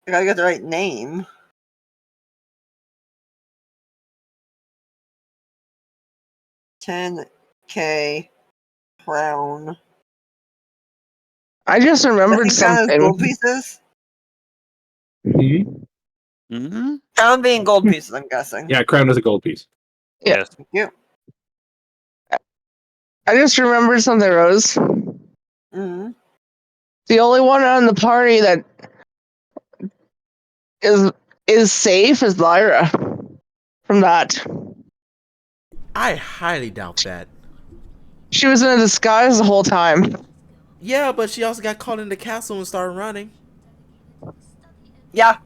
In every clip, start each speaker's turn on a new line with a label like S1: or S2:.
S1: I gotta get the right name. $10K crown.
S2: I just remembered something.
S1: Gold pieces?
S3: Mm-hmm.
S1: Crown being gold pieces, I'm guessing.
S4: Yeah, crown is a gold piece.
S2: Yeah.
S3: Yes.
S1: Thank you.
S2: I just remembered something, Rose.
S1: Mm-hmm.
S2: The only one on the party that is safe is Lyra from that.
S5: I highly doubt that.
S2: She was in a disguise the whole time.
S5: Yeah, but she also got caught in the castle and started running.
S1: Yeah.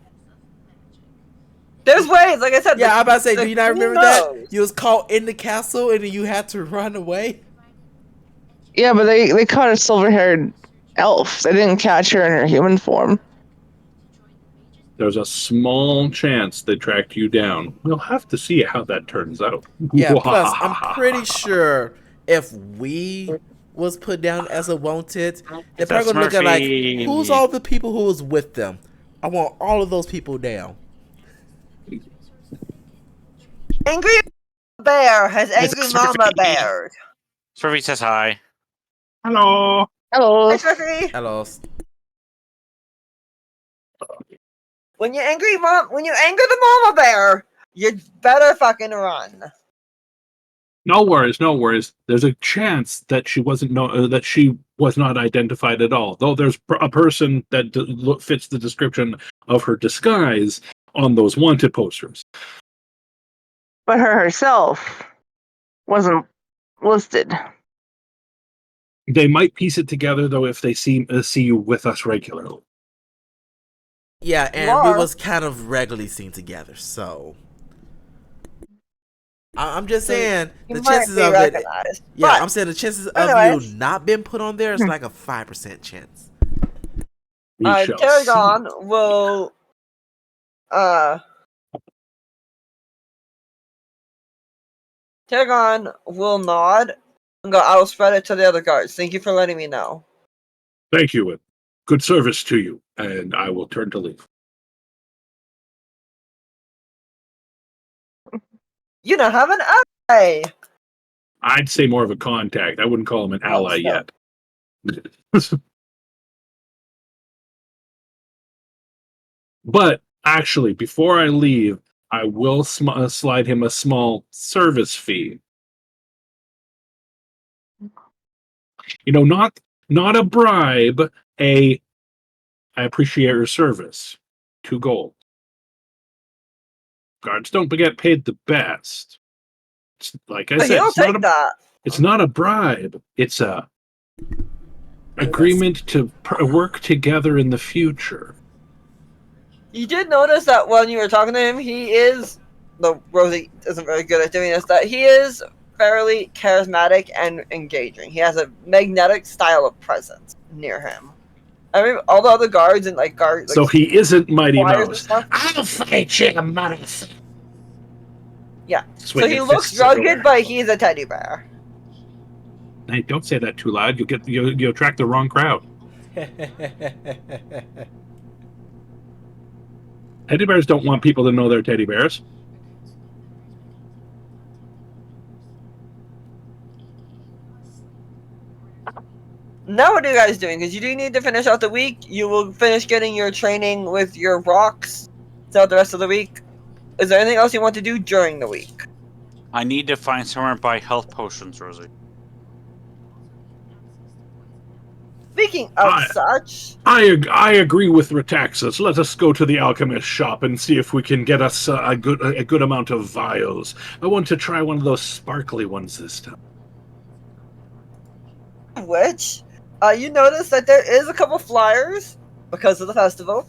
S1: There's ways, like I said.
S5: Yeah, I'm about to say, do you not remember that?
S1: knows?
S5: You was caught in the castle and then you had to run away?
S2: Yeah, but they caught a silver-haired elf. They didn't catch her in her human form.
S4: There's a small chance they tracked you down. We'll have to see how that turns out.
S5: Yeah, plus, I'm pretty sure if we was put down as a wanted, they're probably going to look at like, who's all the people who was with them? I want all of those people down.
S1: Angry Bear has angry mama bear.
S3: Smurfy says hi.
S4: Hello.
S2: Hello.
S1: Hi, Smurfy.
S5: Hello.
S1: When you anger the mama bear, you better fucking run.
S4: No worries, no worries. There's a chance that she that she was not identified at all. Though there's a person that fits the description of her disguise on those wanted posters.
S2: But her herself wasn't listed.
S4: They might piece it together though if they see you with us regularly.
S5: Yeah, and we was kind of regularly seen together, so I'm just saying the chances of it. Yeah, I'm saying the chances of you not being put on there is like a 5% chance.
S1: Tarragon will Tarragon will nod and go, I will spread it to the other guards. Thank you for letting me know.
S4: Thank you, and good service to you, and I will turn to leave.
S1: You don't have an ally.
S4: I'd say more of a contact. I wouldn't call him an ally yet. But actually, before I leave, I will slide him a small service fee. You know, not a bribe. I appreciate your service. 2 gold. Guards don't get paid the best. It's, like I said, it's not a bribe. It's a agreement to work together in the future.
S1: You did notice that when you were talking to him, he is, though Rosie isn't very good at doing this, that he is fairly charismatic and engaging. He has a magnetic style of presence near him. I mean, all the other guards and guards.
S4: So he isn't Mighty Mouse.
S1: I'll
S4: fight you, motherfucker.
S1: Yeah. So he looks rugged, but he's a teddy bear.
S4: Hey, don't say that too loud. You'll attract the wrong crowd. Teddy bears don't want people to know they're teddy bears.
S1: Now what are you guys doing? Because you do need to finish out the week. You will finish getting your training with your rocks throughout the rest of the week. Is there anything else you want to do during the week?
S3: I need to find somewhere and buy health potions, Rosie.
S1: Speaking of such...
S4: I agree with Rataxes. Let us go to the alchemist shop and see if we can get us a good amount of vials. I want to try one of those sparkly ones this time.
S1: Which, you notice that there is a couple flyers, because of the festival,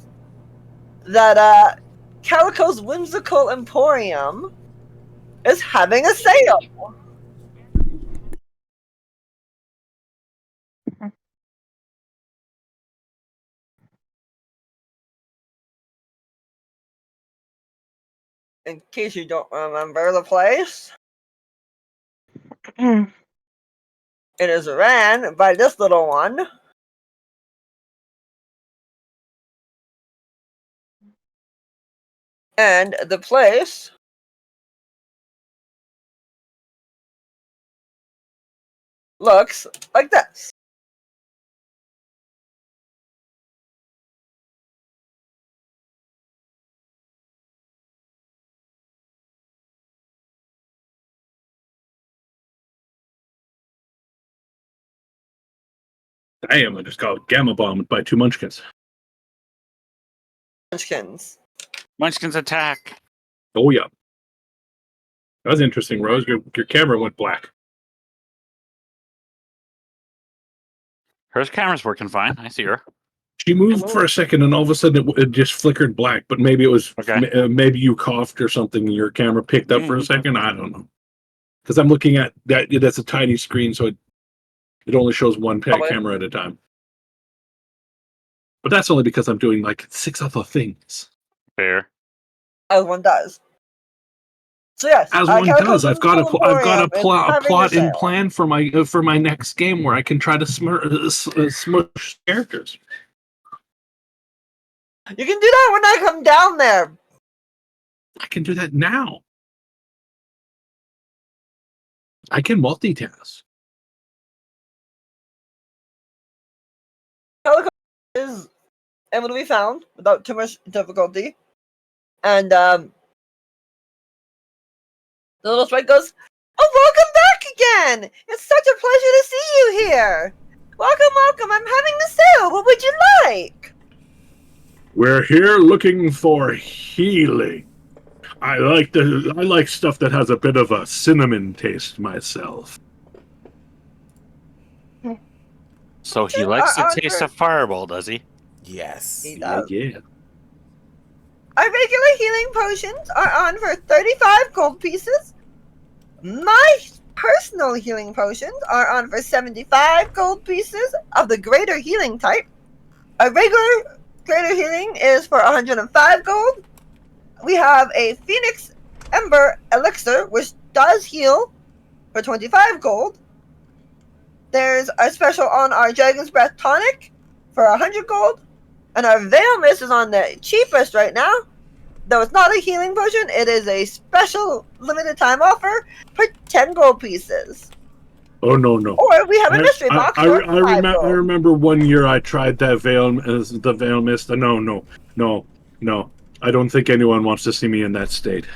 S1: that Calico's Whimsical Emporium is having a sale. In case you don't remember the place, it is ran by this little one. And the place looks like this.
S4: Damn, I just got gamma bombed by 2 munchkins.
S1: Munchkins.
S3: Munchkins attack.
S4: Oh, yeah. That was interesting, Rose. Your camera went black.
S3: Her camera's working fine. I see her.
S4: She moved for a second, and all of a sudden it just flickered black. But maybe it was
S3: Okay.
S4: maybe you coughed or something. And your camera picked up for a second. I don't know, because I'm looking at that. That's a tiny screen, so it only shows one camera at a time. But that's only because I'm doing like 6 other things.
S3: Fair.
S1: As one does. So yes,
S4: As one does, I've got a plot in
S1: sale.
S4: plan for my next game where I can try to smush characters.
S1: You can do that when I come down there.
S4: I can do that now. I can multitask.
S1: Helicopter is able to be found without too much difficulty. And the little sprite goes, "Oh, welcome back again! It's such a pleasure to see you here! Welcome, I'm having the sale! What would you like?"
S4: We're here looking for healing. I like stuff that has a bit of a cinnamon taste myself.
S3: So he likes the taste of fireball, does he?
S5: Yes.
S1: He does.
S4: Yeah.
S1: Our regular healing potions are on for 35 gold pieces. My personal healing potions are on for 75 gold pieces of the greater healing type. A regular greater healing is for 105 gold. We have a Phoenix Ember Elixir, which does heal for 25 gold. There's a special on our Dragon's Breath Tonic for 100 gold. And our Veil Mist is on the cheapest right now. Though it's not a healing potion, it is a special limited time offer for 10 gold pieces.
S4: Oh no!
S1: Or we have a mystery box for 5 gold.
S4: I remember one year I tried that the Veil Mist. No. I don't think anyone wants to see me in that state.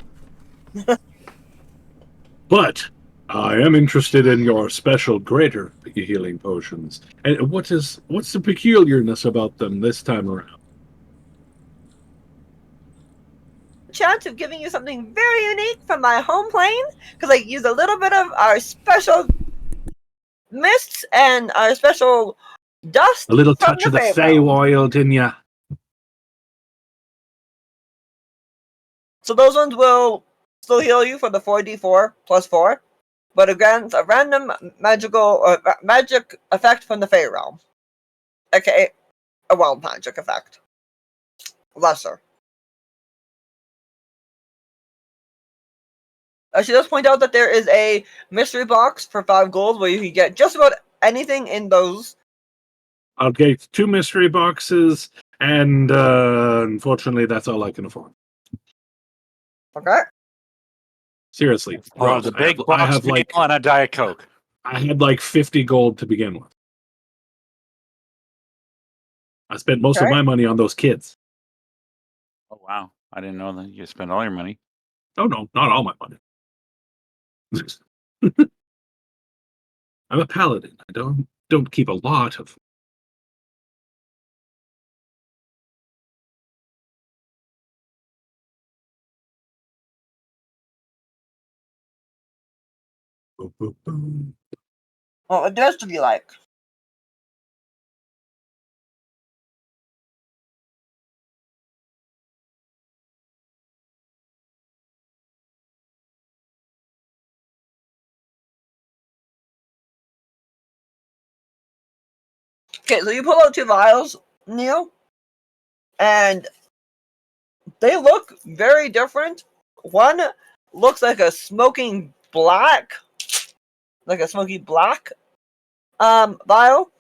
S4: But I am interested in your special greater healing potions. And what's the peculiarness about them this time around?
S1: Chance of giving you something very unique from my home plane, because I use a little bit of our special mists and our special dust.
S4: A little touch of the Feywild, didn't ya?
S1: So those ones will still heal you for the 4d4 plus 4, but it grants a random magic effect from the Fey realm, aka a wild magic effect. Lesser. I should just point out that there is a mystery box for 5 gold where you can get just about anything in those.
S4: I'll get 2 mystery boxes, and unfortunately, that's all I can afford.
S1: Okay.
S4: Seriously,
S3: Oh, the big box and a Diet Coke.
S4: I had like 50 gold to begin with. I spent most of my money on those kids.
S3: Oh wow! I didn't know that you spent all your money.
S4: Oh no, not all my money. I'm a paladin. I don't keep a lot of. Boom, boom, boom.
S1: What does to be like? Okay, so you pull out 2 vials, Neil, and they look very different. One looks like a smoky black vial,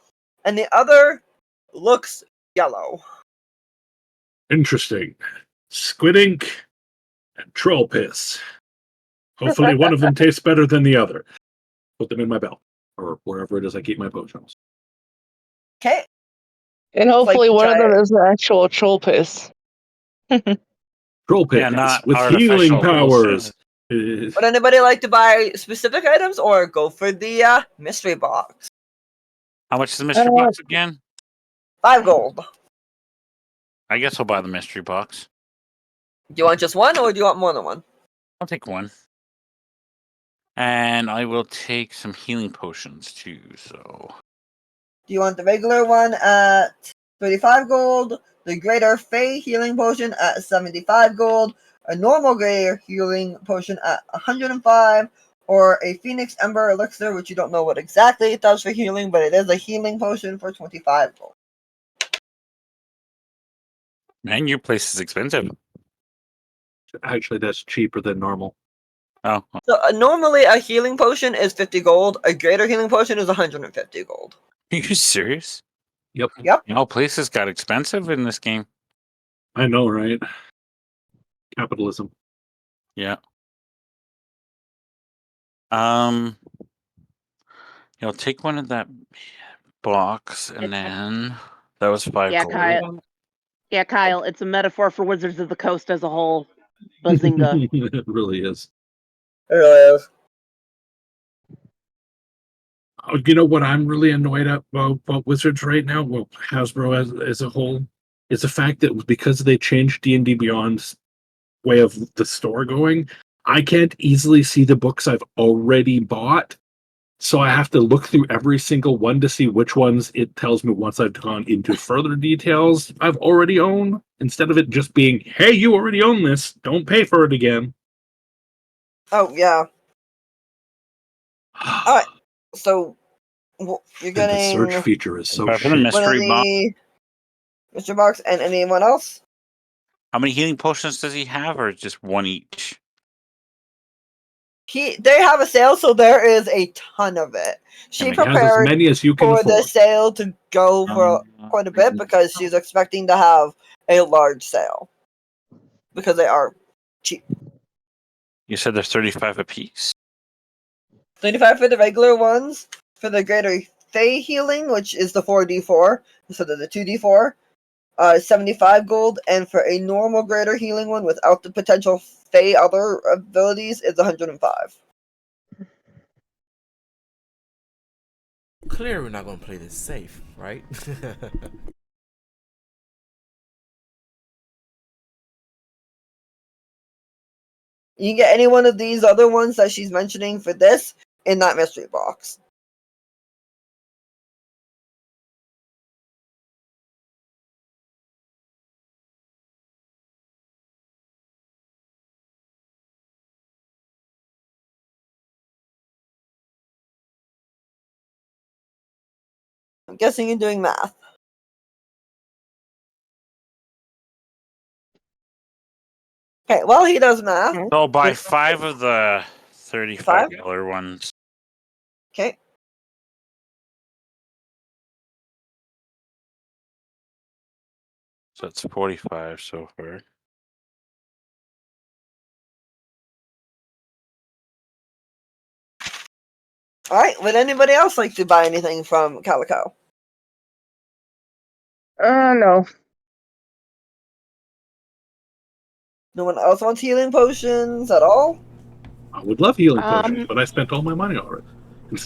S1: and the other looks yellow.
S4: Interesting. Squid ink and troll piss. Hopefully one of them tastes better than the other. Put them in my belt, or wherever it is I keep my potions.
S1: Okay.
S2: And hopefully
S1: Like,
S2: one of them
S1: try it.
S2: is the actual troll piss.
S4: Troll piss
S3: Yeah, not
S4: with
S3: artificial
S4: healing
S3: bullshit.
S4: powers.
S1: Would anybody like to buy specific items or go for the mystery box?
S3: How much is the mystery box again?
S1: 5 gold.
S3: I guess I'll buy the mystery box.
S1: Do you want just one or do you want more than one?
S3: I'll take one. And I will take some healing potions too, so.
S1: Do you want the regular one at 35 gold, the greater Fey healing potion at 75 gold, a normal greater healing potion at 105, or a Phoenix Ember elixir, which you don't know what exactly it does for healing, but it is a healing potion for 25 gold.
S3: Man, your place is expensive.
S4: Actually, that's cheaper than normal.
S3: Oh,
S1: So normally a healing potion is 50 gold, a greater healing potion is 150 gold.
S3: are you serious?
S4: Yep.
S3: Places got expensive in this game.
S4: I know, right? Capitalism.
S3: Yeah. Take one of that box, and then that was 5
S6: Yeah,
S3: gold.
S6: Kyle. Yeah, Kyle. It's a metaphor for Wizards of the Coast as a whole. Bazinga.
S4: It really is.
S1: It really is.
S4: You know what I'm really annoyed at about Wizards right now? Well, Hasbro as a whole, is the fact that because they changed D&D Beyond's way of the store going, I can't easily see the books I've already bought. So I have to look through every single one to see which ones it tells me once I've gone into further details I've already owned, instead of it just being, hey, you already own this, don't pay for it again.
S1: Oh, yeah. Alright, so you're
S4: And
S1: getting
S4: the search feature is so
S3: Apart from the
S4: shit.
S3: mystery
S1: one of
S3: box.
S1: the Mr. Box and anyone else?
S3: How many healing potions does he have, or just one each?
S1: They have a sale, so there is a ton of it. She
S4: And he has as
S1: prepared
S4: many as you can
S1: for the
S4: afford.
S1: sale to go for quite a bit because she's expecting to have a large sale. Because they are cheap.
S3: You said they're 35 apiece?
S1: 35 for the regular ones. For the greater Fey healing, which is the 4d4, instead of the 2d4, 75 gold. And for a normal greater healing one without the potential Fey other abilities, it's 105.
S5: Clearly, we're not going to play this safe, right?
S1: You can get any one of these other ones that she's mentioning for this in that mystery box. I'm guessing you're doing math. Okay, while he does math.
S3: So I'll buy 5 of the $35 ones.
S1: Okay.
S3: So that's 45 so far.
S1: Alright, would anybody else like to buy anything from Calico?
S2: No.
S1: No one else wants healing potions at all?
S4: I would love healing potions, but I spent all my money already.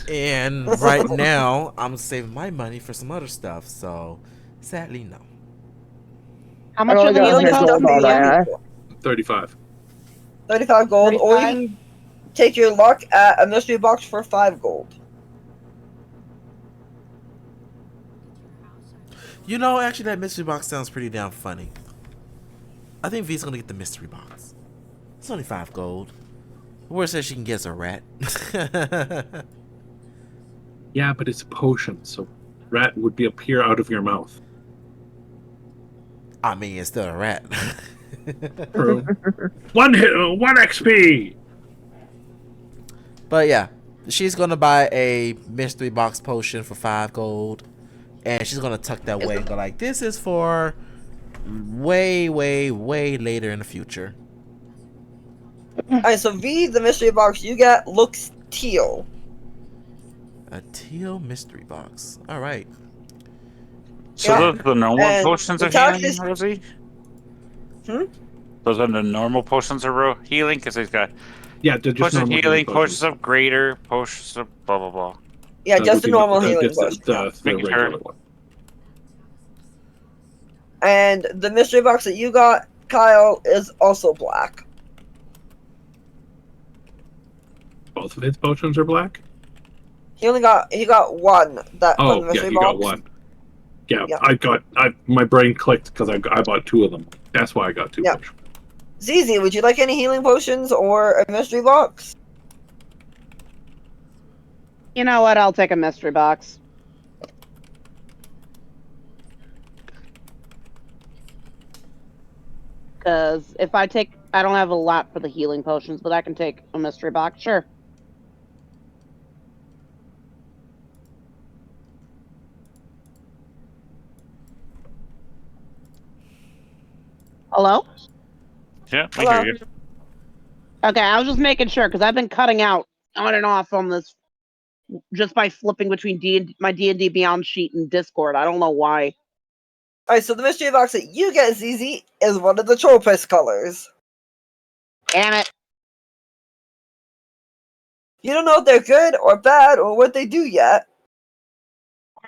S5: And right now, I'm saving my money for some other stuff. So, sadly, no.
S6: How much are the
S2: got
S6: healing
S2: 100 gold
S6: potions?
S2: on that.
S4: 35.
S1: 35 gold, or you
S6: 35?
S1: can take your luck at a mystery box for 5 gold.
S5: You know, actually, that mystery box sounds pretty damn funny. I think V's gonna get the mystery box. It's only 5 gold. Where says she can get a rat?
S4: Yeah, but it's a potion, so rat would be appear out of your mouth.
S5: I mean, it's still a rat.
S4: True. one XP.
S5: But yeah, she's gonna buy a mystery box potion for 5 gold, and she's gonna tuck that away and go like, "This is for way, way, way later in the future."
S1: Alright, so V, the mystery box you get, looks teal.
S5: A teal mystery box. All right.
S3: So
S1: Yeah.
S3: those are the normal
S1: And
S3: potions of
S1: Rataxes-
S3: healing, Rosie?
S1: Hmm?
S3: Those are the normal potions of healing? Because he's got
S4: Yeah, they're just
S3: potions of
S4: normal
S3: healing,
S4: potions.
S3: potions of greater, potions of blah, blah, blah.
S1: Yeah, just
S4: Would
S1: the
S4: be
S1: normal healing
S4: just
S1: potion. Yeah.
S4: the
S3: Making
S4: regular
S3: sure.
S4: one.
S1: And the mystery box that you got, Kyle, is also black.
S4: Both of his potions are black?
S1: He got one that from
S4: Oh,
S1: the
S4: yeah,
S1: mystery
S4: he
S1: box.
S4: got one. Yeah,
S1: Yeah.
S4: my brain clicked because I bought two of them. That's why I got two
S1: Yeah.
S4: potions.
S1: Zizi, would you like any healing potions or a mystery box?
S6: You know what? I'll take a mystery box. Because if I don't have a lot for the healing potions, but I can take a mystery box. Sure. Hello?
S3: Yeah, I
S1: Hello?
S3: hear you.
S6: Okay, I was just making sure because I've been cutting out on and off on this just by flipping between my D&D Beyond sheet and Discord. I don't know why.
S1: Alright, so the mystery box that you get, Zizi, is one of the troll piss colors.
S6: Damn it.
S1: You don't know if they're good or bad or what they do yet.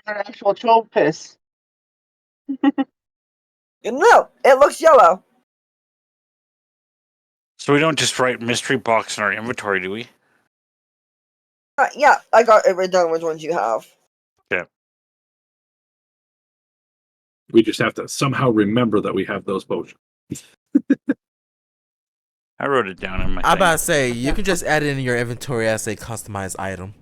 S6: An actual troll piss.
S1: You know, it looks yellow.
S3: So we don't just write mystery box in our inventory, do we?
S1: Yeah, I got it written down which ones you have.
S3: Yeah.
S4: We just have to somehow remember that we have those potions.
S3: I wrote it down in my
S5: I'm
S3: thing.
S5: about to say, you can just add it in your inventory as a customized item.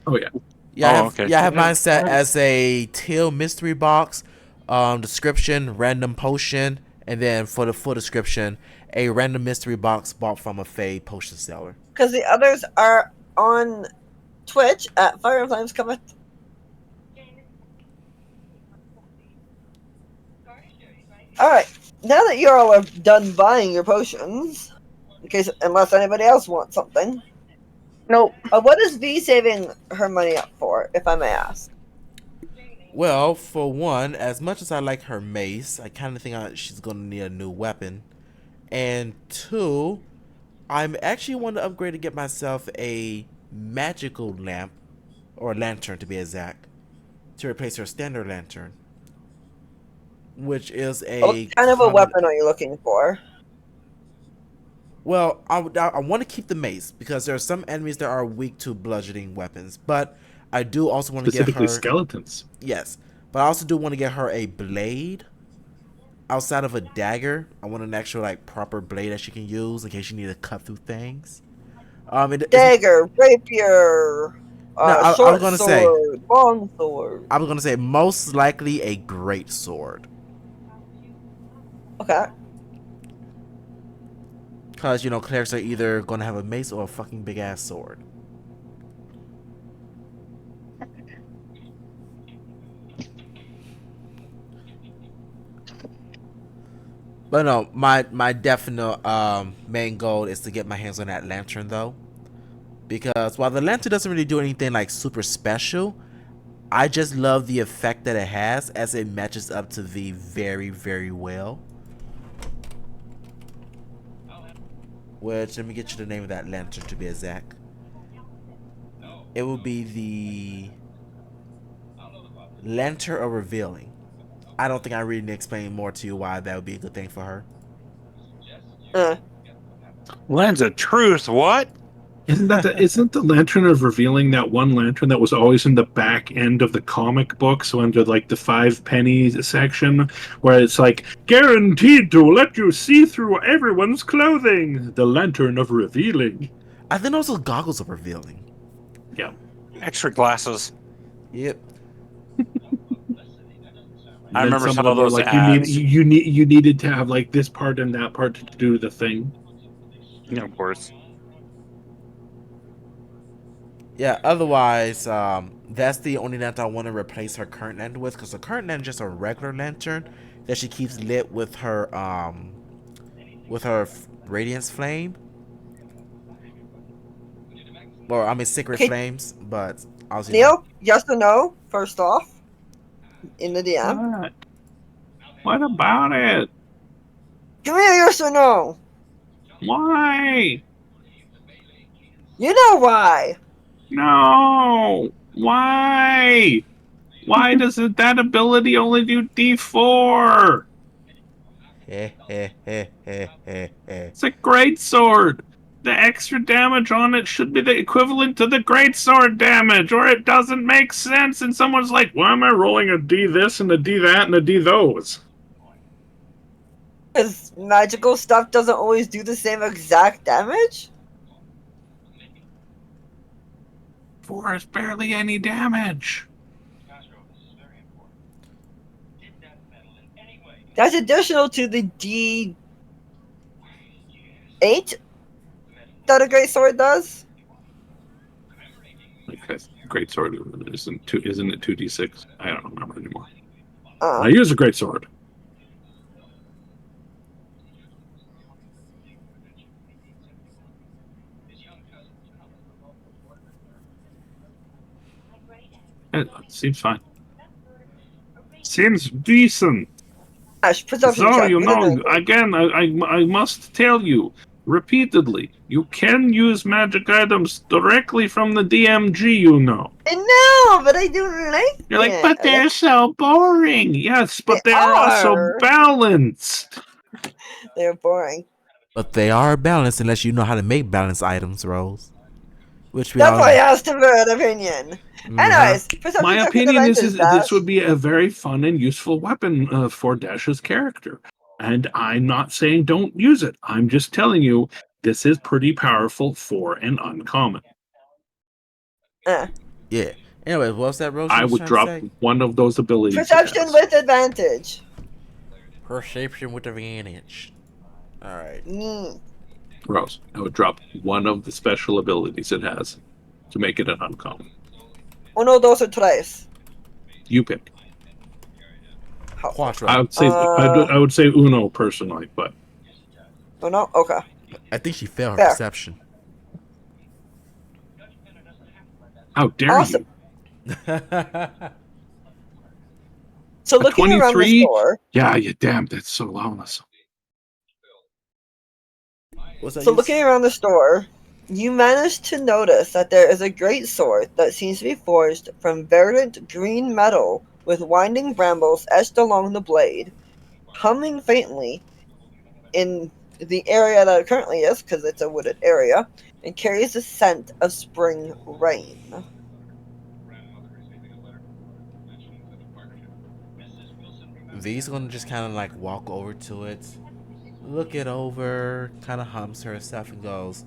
S4: Oh, yeah.
S5: Yeah,
S3: Okay.
S5: I have mine set as a teal mystery box, description, random potion, and then for the full description, a random mystery box bought from a Fey potion seller.
S1: Because the others are on Twitch at Fire and Flames Cometh. Alright, now that you all are done buying your potions, unless anybody else wants something,
S6: Nope.
S1: what is V saving her money up for, if I may ask?
S5: Well, for one, as much as I like her mace, I kind of think she's going to need a new weapon. And two, I'm actually want to upgrade to get myself a magical lamp, or lantern to be exact, to replace her standard lantern. Which is
S1: What kind of a weapon are you looking for?
S5: Well, I want to keep the mace because there are some enemies that are weak to bludgeoning weapons, but I do also want to get
S4: Specifically
S5: her
S4: skeletons.
S5: Yes, but I also do want to get her a blade outside of a dagger. I want an actual proper blade that she can use in case she need to cut through things.
S1: Dagger, rapier,
S5: I
S1: short
S5: was gonna
S1: sword, long sword.
S5: I was gonna say most likely a great sword.
S1: Okay.
S5: Because, clerics are either going to have a mace or a fucking big-ass sword. But no, my definite main goal is to get my hands on that lantern, though. Because while the lantern doesn't really do anything, super special, I just love the effect that it has as it matches up to V very, very well. Which, let me get you the name of that lantern to be exact. It will be the Lantern of Revealing. I don't think I really need to explain more to you why that would be a good thing for her.
S3: Lens of Truth, what?
S4: Isn't the Lantern of Revealing that one lantern that was always in the back end of the comic books under the 5 pennies section, where it's guaranteed to let you see through everyone's clothing? The Lantern of Revealing.
S5: I think those are goggles of revealing.
S4: Yeah.
S3: Extra glasses.
S5: Yep.
S3: I remember some of
S4: them were
S3: those
S4: you
S3: ads.
S4: needed to have this part and that part to do the thing.
S3: Yeah, of course.
S5: Yeah, otherwise, that's the only lantern I want to replace her current lantern with, because the current lantern is just a regular lantern that she keeps lit with her radiance flame. Or I mean, secret
S1: Okay.
S5: flames. But obviously,
S1: Neil, yes or no? First off, in the DM.
S4: What? What about it?
S1: Give me a yes or no.
S4: Why?
S1: You know why?
S4: No. Why? Why does that ability only do D4? It's a great sword. The extra damage on it should be the equivalent to the great sword damage, or it doesn't make sense. And someone's like, "Why am I rolling a D this and a D that and a D those?"
S1: Because magical stuff doesn't always do the same exact damage?
S4: 4 is barely any damage.
S1: That's additional to the D8 that a great sword does?
S4: Okay, great sword isn't it 2d6? I don't remember anymore.
S1: Uh,
S4: I use a great sword. It seems fine. Seems decent.
S1: Ash, perception
S4: So,
S1: check.
S4: you
S1: with
S4: know,
S1: advantage.
S4: again, I must tell you repeatedly, you can use magic items directly from the DMG, you know.
S1: I know, but I do like
S4: You're like,
S1: it.
S4: but they're so boring. Yes, but
S1: They
S4: they are also
S1: are.
S4: balanced.
S1: They're boring.
S5: but they are balanced unless you know how to make balanced items, Rose. Which we
S1: That
S5: all.
S1: boy has to an opinion. Anyways, perception
S4: My
S1: check with
S4: opinion is
S1: advantage,
S4: this
S1: Dash.
S4: would be a very fun and useful weapon for Dash's character. And I'm not saying don't use it. I'm just telling you this is pretty powerful for an uncommon.
S5: Yeah. Anyway, what's that Rose
S4: I
S5: was
S4: would
S5: trying to
S4: drop
S5: say?
S4: one of those abilities it
S1: Perception
S4: has.
S1: with advantage.
S5: Perception with advantage. Alright.
S4: Rose, I would drop one of the special abilities it has to make it an uncommon.
S1: Uno, dos, or tres.
S4: You pick.
S1: How?
S5: Quattro.
S4: I would say I would say Uno personally, but
S1: Uno? Okay.
S5: I think she failed her
S1: Fair.
S5: perception.
S4: how dare
S1: Awesome.
S4: you?
S1: So
S4: A
S1: looking around the
S4: 23?
S1: store.
S4: Yeah, you damn, that's so lawless.
S5: What's that
S1: So
S5: use?
S1: looking around the store, you manage to notice that there is a great sword that seems to be forged from verdant green metal with winding brambles etched along the blade, humming faintly in the area that it currently is, because it's a wooded area, and carries the scent of spring rain.
S5: V's gonna just kind of like walk over to it, look it over, kind of hums to herself and goes,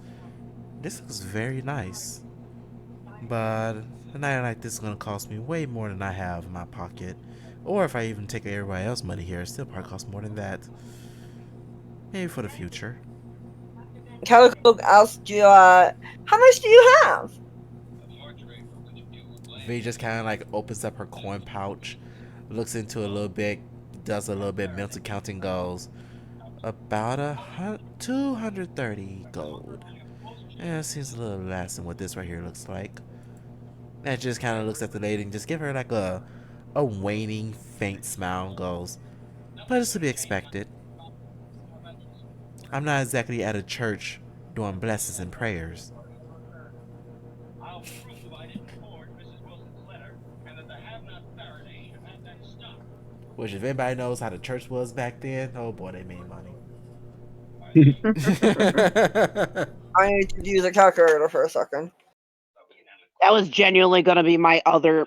S5: "This looks very nice, but a night like this is gonna cost me way more than I have in my pocket. Or if I even take everybody else's money here, it still probably costs more than that. Maybe for the future."
S1: Calico asks you, how much do you have?
S5: V just kind of like opens up her coin pouch, looks into it a little bit, does a little bit mental counting, goes, "About 230 gold. Yeah, seems a little less than what this right here looks like." And just kind of looks at the lady and just give her like a waning, faint smile and goes, "But it's to be expected. I'm not exactly at a church doing blessings and prayers." Which, if anybody knows how the church was back then, oh boy, they made money.
S1: I need to use a calculator for a second.
S6: That was genuinely going to be my other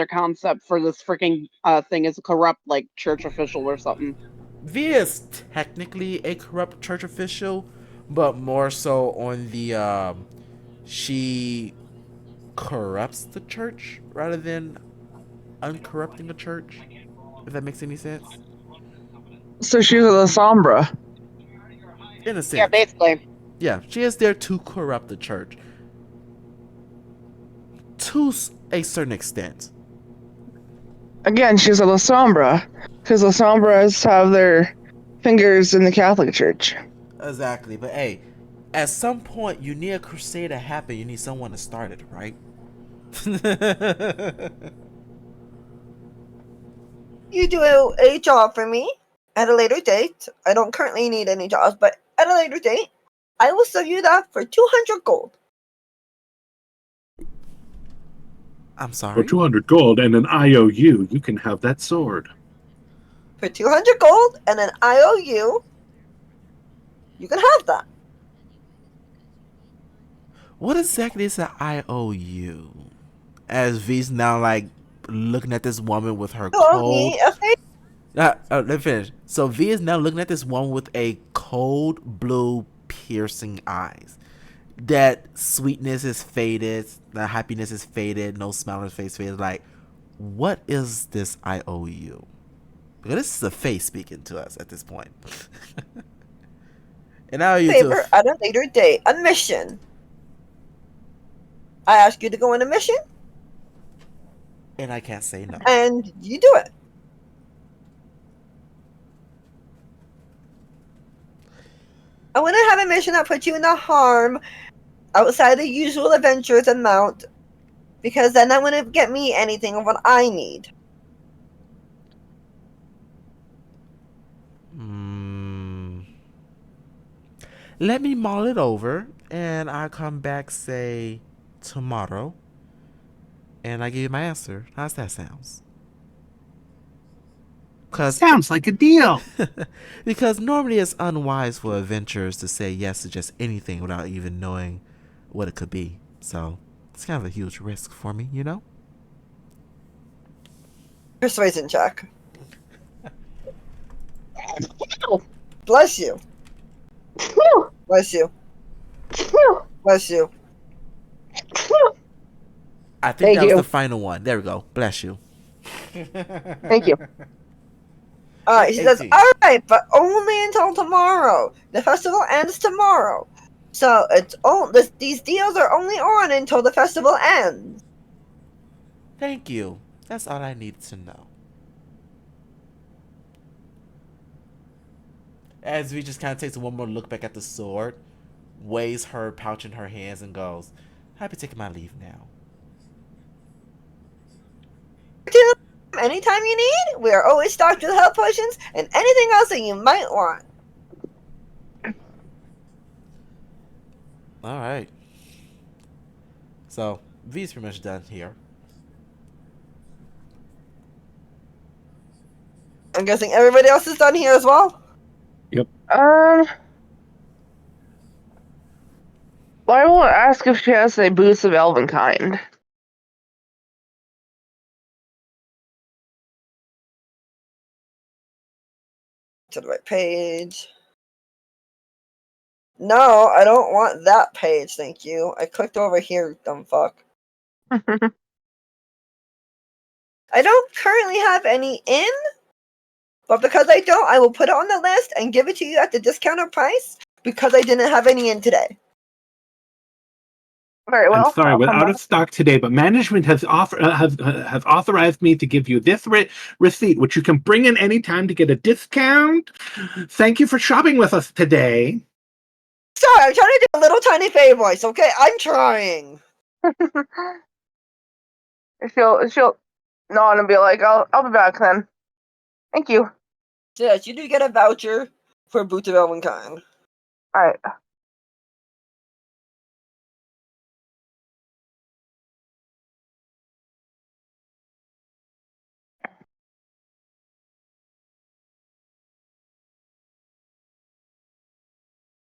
S6: concept for this freaking thing is a corrupt like church official or something.
S5: V is technically a corrupt church official, but more so on the she corrupts the church rather than uncorrupting the church. If that makes any sense.
S2: So she's a Sombra.
S5: In a sense.
S6: Yeah, basically.
S5: Yeah, she is there to corrupt the church. To a certain extent.
S2: Again, she's a La Sombra, because La Sombras have their fingers in the Catholic Church.
S5: Exactly, but hey, At some point, you need a crusade to happen. You need someone to start it, right?
S1: You do a job for me at a later date. I don't currently need any jobs, but at a later date, I will sell you that for 200 gold.
S5: I'm
S4: For
S5: sorry.
S4: 200 gold and an IOU, you can have that sword.
S1: For 200 gold and an IOU, you can have that.
S5: What exactly is an IOU? As V's now like looking at this woman with her
S1: You owe
S5: cold.
S1: me a favor.
S5: Let me finish. So V is now looking at this woman with a cold blue piercing eyes. That sweetness is faded. The happiness is faded. No smile on his face faded. Like, what is this IOU? Because this is a face speaking to us at this point. And IOU
S1: Favor at a later date. A mission. I ask you to go on a mission,
S5: and I can't say no.
S1: and you do it. I want to have a mission that puts you in a harm outside the usual adventures amount, because then that wouldn't get me anything of what I need.
S5: Let me mull it over, and I'll come back, say, tomorrow, and I give you my answer. How's that sounds?
S4: Sounds like a deal.
S5: Because normally it's unwise for adventurers to say yes to just anything without even knowing what it could be. So it's kind of a huge risk for me, you know?
S1: Persuasion check. Bless you. Bless you. Bless you.
S5: I think
S2: Thank
S5: that was
S2: you.
S5: the final one. There we go. Bless you.
S2: Thank you.
S1: Alright, he says,
S5: 18.
S1: alright, but only until tomorrow. The festival ends tomorrow. So these deals are only on until the festival ends.
S5: Thank you. That's all I needed to know. As we just kind of takes one more look back at the sword, weighs her pouch in her hands, and goes, I'll be taking my leave now.
S1: Anytime you need, we are always stocked with health potions and anything else that you might want.
S5: All right. So, V's pretty much done here.
S1: I'm guessing everybody else is done here as well?
S2: Well, I won't ask if she has any boots of elven kind.
S1: To the right page. No, I don't want that page, thank you. I clicked over here, dumb fuck. I don't currently have any in, but because I don't, I will put it on the list and give it to you at the discounted price because I didn't have any in today.
S2: Very well.
S4: I'm sorry,
S2: I'll
S4: we're
S2: come
S4: out
S2: back.
S4: of stock today, but management has have authorized me to give you this receipt, which you can bring in any time to get a discount. Thank you for shopping with us today.
S1: Sorry, I'm trying to do a little tiny fey voice, okay? I'm trying.
S2: She'll nod and be like, I'll be back then. Thank you.
S1: So yes, you do get a voucher for Boots of Elven Kind.
S2: Alright.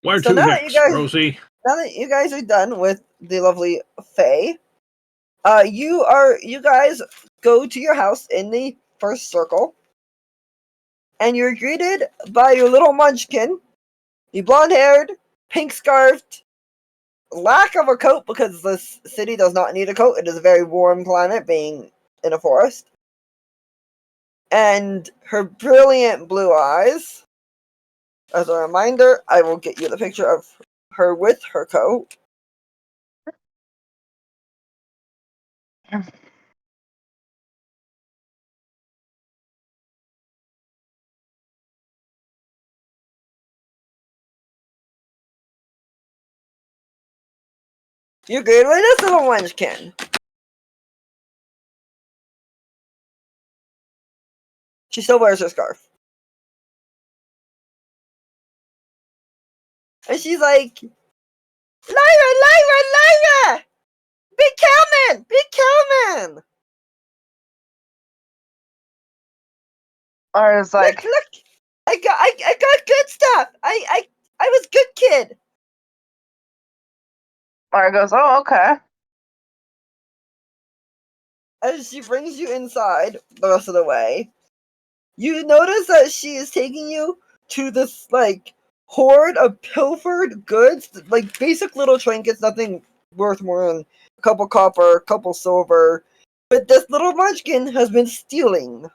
S4: Where
S1: So
S4: to
S1: now that
S4: next, Rosie?
S1: now that you guys are done with the lovely Fae, you guys go to your house in the first circle, and you're greeted by your little munchkin, the blonde-haired, pink-scarfed, lack of a coat because this city does not need a coat. It is a very warm climate, being in a forest, and her brilliant blue eyes. As a reminder, I will get you the picture of her with her coat. You're good with this little munchkin. She still wears her scarf. And she's like, Lyra, Lyra, Lyra! Big Cowman! Big Cowman!
S2: Lyra's like,
S1: Look, I got good stuff. I was good kid.
S2: Lyra goes, oh, okay.
S1: As she brings you inside the rest of the way, you notice that she is taking you to this, like, hoard of pilfered goods, like basic little trinkets, nothing worth more than a couple copper, a couple silver. But this little munchkin has been stealing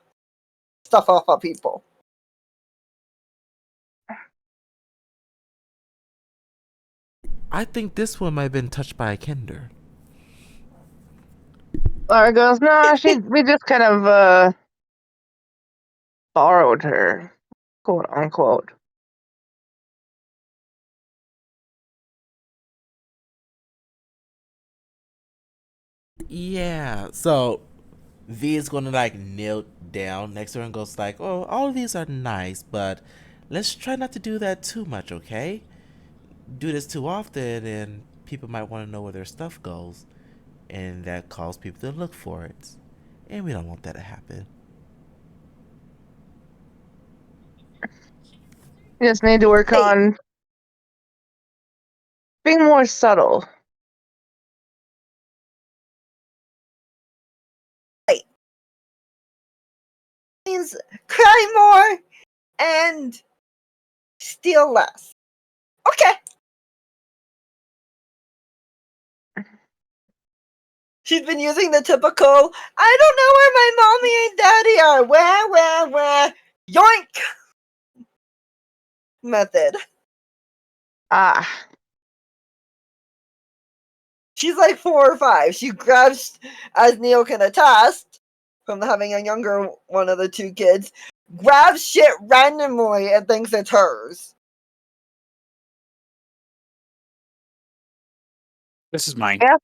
S1: stuff off of people.
S5: I think this one might have been touched by a kinder.
S2: Lyra goes, no, we just kind of, borrowed her, quote unquote.
S5: Yeah, so V is gonna like kneel down next to her and goes like, "Oh, all of these are nice, but let's try not to do that too much, okay? Do this too often, and people might want to know where their stuff goes, and that calls people to look for it, and we don't want that to happen."
S2: You just need to work on being more subtle.
S1: Means cry more and steal less. Okay. She's been using the typical, I don't know where my mommy and daddy are. Where? Yoink! Method.
S2: Ah.
S1: She's like 4 or 5. She grabs, as Neil can attest, from having a younger one of the 2 kids, grabs shit randomly and thinks it's hers.
S3: This is mine.
S2: Yeah.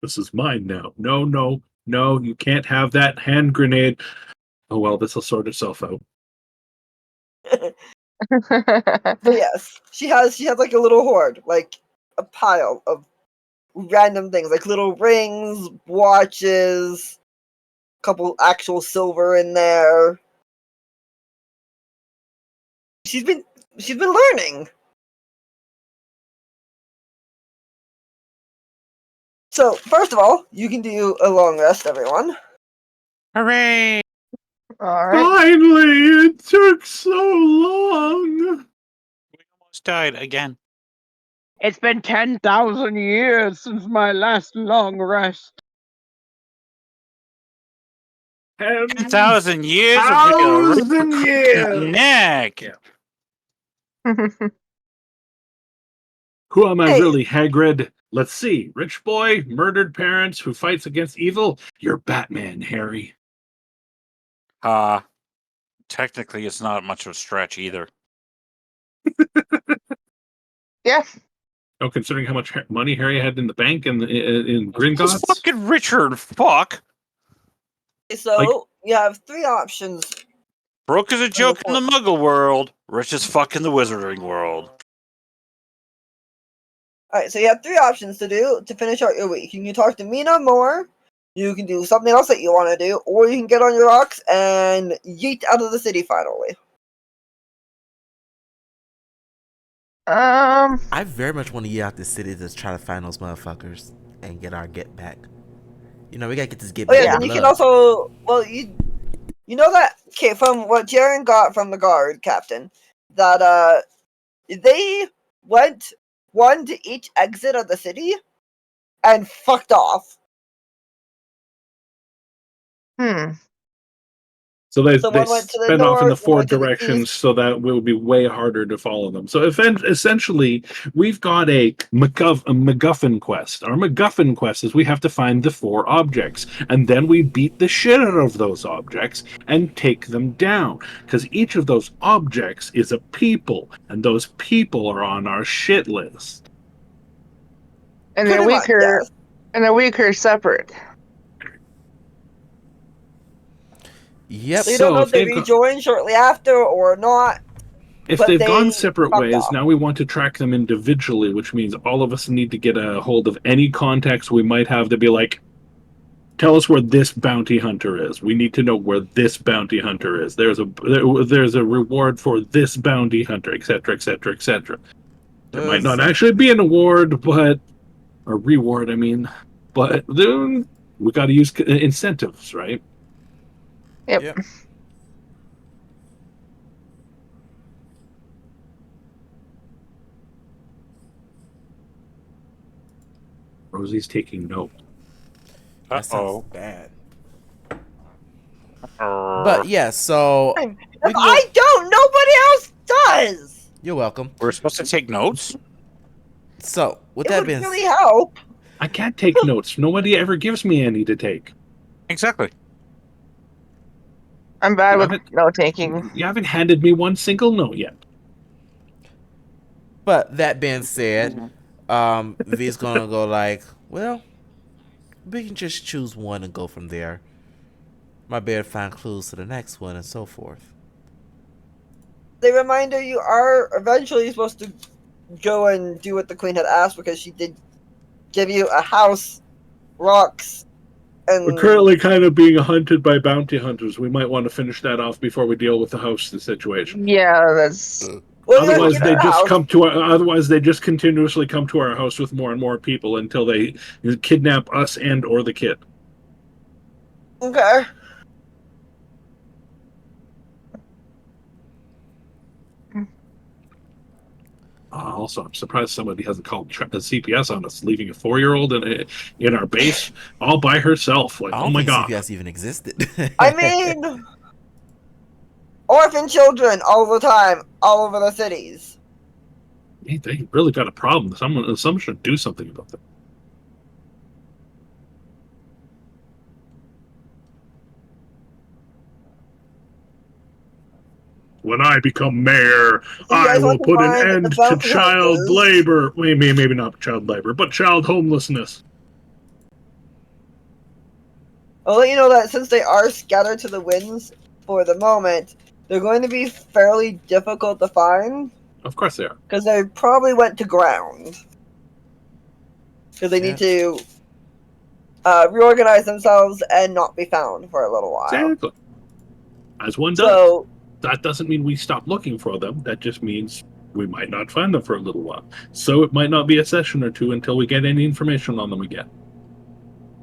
S4: This is mine now. No, you can't have that hand grenade. Oh well, this will sort itself out.
S1: So yes, she has like a little hoard, like a pile of random things, like little rings, watches, couple actual silver in there. She's been learning. So first of all, you can do a long rest, everyone.
S3: Hooray!
S2: All right.
S4: Finally, it took so long.
S3: We almost died again.
S6: It's been 10,000 years since my last long rest.
S3: 10,000 years of
S4: Thousand years.
S3: neck.
S4: Yeah. Who am I
S1: Hey.
S4: really, Hagrid? Let's see. Rich boy, murdered parents who fights against evil. You're Batman, Harry.
S3: Technically, it's not much of a stretch either.
S2: Yeah.
S4: Oh, considering how much money Harry had in the bank in
S3: He's
S4: Gringotts.
S3: fucking Richard. Fuck.
S1: So you have 3 options.
S3: Broke as a joke in the Muggle world. Rich as fuck in the Wizarding world.
S1: Alright, so you have 3 options to do to finish out your week. You can talk to Mina more, you can do something else that you want to do, or you can get on your rocks and yeet out of the city finally.
S5: I very much want to get out this city to try to find those motherfuckers and get our get back. You know, we gotta get this get
S1: Oh
S5: back.
S1: yeah, then you can also, well, you know that, okay, from what Jaron got from the guard captain, that they went one to each exit of the city and fucked off.
S4: So they
S1: Someone went to the
S4: spin off in the
S1: north,
S4: 4
S1: one to the
S4: directions
S1: east.
S4: so that it will be way harder to follow them. So essentially, we've got a MacGuffin quest. Our MacGuffin quest is we have to find the 4 objects, and then we beat the shit out of those objects and take them down. Because each of those objects is a people, and those people are on our shit list.
S2: And they're
S1: Pretty much,
S2: weaker.
S1: yes.
S2: And they're weaker separate.
S5: Yep.
S1: So you don't know if they
S4: they've
S1: rejoin shortly after or not.
S4: if
S1: but
S4: they've
S1: they
S4: gone separate
S1: fucked
S4: ways,
S1: off.
S4: now we want to track them individually, which means all of us need to get a hold of any contacts we might have to be like, tell us where this bounty hunter is. We need to know where this bounty hunter is. There's a reward for this bounty hunter, etc., etc., etc. There might not actually be an award, but a reward. I mean, but then we got to use incentives, right?
S2: Yep.
S4: Rosie's taking note.
S5: That sounds
S3: Uh-oh.
S5: bad. But yeah, so
S1: If I don't, nobody else does.
S5: you're welcome.
S3: We're supposed to take notes?
S5: So with
S1: It
S5: that
S1: would
S5: being
S1: really help.
S4: I can't take notes. Nobody ever gives me any to take.
S3: Exactly.
S2: I'm bad
S4: You
S2: with
S4: haven't-
S2: note taking.
S4: You haven't handed me one single note yet.
S5: But that being said, V's gonna go like, well, we can just choose one and go from there. Might be able to find clues to the next one and so forth.
S1: The reminder, you are eventually supposed to go and do what the queen had asked, because she did give you a house, rocks, and
S4: We're currently kind of being hunted by bounty hunters. We might want to finish that off before we deal with the house situation.
S2: Yeah, that's.
S1: well, you
S4: Otherwise,
S1: have to
S4: they
S1: get a
S4: just
S1: house.
S4: come to our. Otherwise, they just continuously come to our house with more and more people until they kidnap us and or the kid.
S1: Okay.
S4: Also, I'm surprised somebody hasn't called CPS on us, leaving a 4-year-old in our base all by herself. Like,
S5: I
S4: oh
S5: don't
S4: my
S5: think
S4: god!
S5: CPS even existed.
S1: I mean, orphan children all the time, all over the cities.
S4: Hey, they really got a problem. Someone should do something about that. When I become mayor,
S1: You
S4: I
S1: guys
S4: will
S1: want to
S4: put an
S1: find
S4: end
S1: the
S4: to
S1: bounty
S4: child
S1: hunters.
S4: labor. Maybe not child labor, but child homelessness.
S1: I'll let you know that since they are scattered to the winds for the moment, they're going to be fairly difficult to find,
S4: Of course they are.
S1: because they probably went to ground. Because they need to reorganize themselves and not be found for a little while.
S4: Exactly. As one does.
S1: So,
S4: That doesn't mean we stop looking for them. That just means we might not find them for a little while. So it might not be a session or two until we get any information on them again.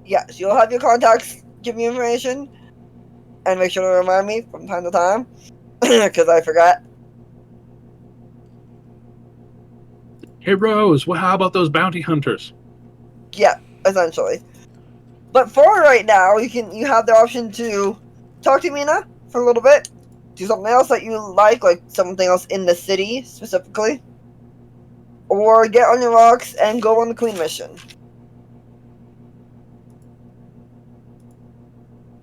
S1: yes, you'll have your contacts give me information, and make sure to remind me from time to time, because I forgot.
S4: Hey Rose, how about those bounty hunters?
S1: Yeah, essentially. But for right now, you have the option to talk to Mina for a little bit, do something else that you like something else in the city specifically, or get on your rocks and go on the Queen mission.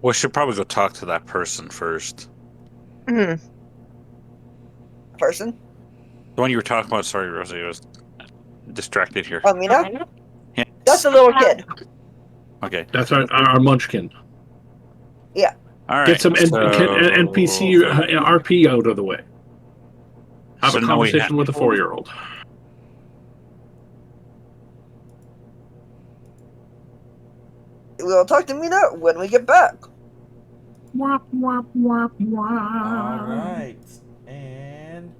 S3: We should probably go talk to that person first.
S2: Hmm.
S1: Person.
S3: The one you were talking about, sorry, Rosie, I was distracted here.
S1: Oh, Mina?
S3: Yeah.
S1: That's the little kid.
S3: Okay.
S4: That's our munchkin.
S3: All right.
S4: Get some NPC RP out of the way. Have
S3: So
S4: a
S3: now we
S4: conversation with a 4-year-old.
S1: We'll talk to Mina when we get back.
S4: Wop, wop, wop, wop.
S5: All right, and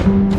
S5: Bye.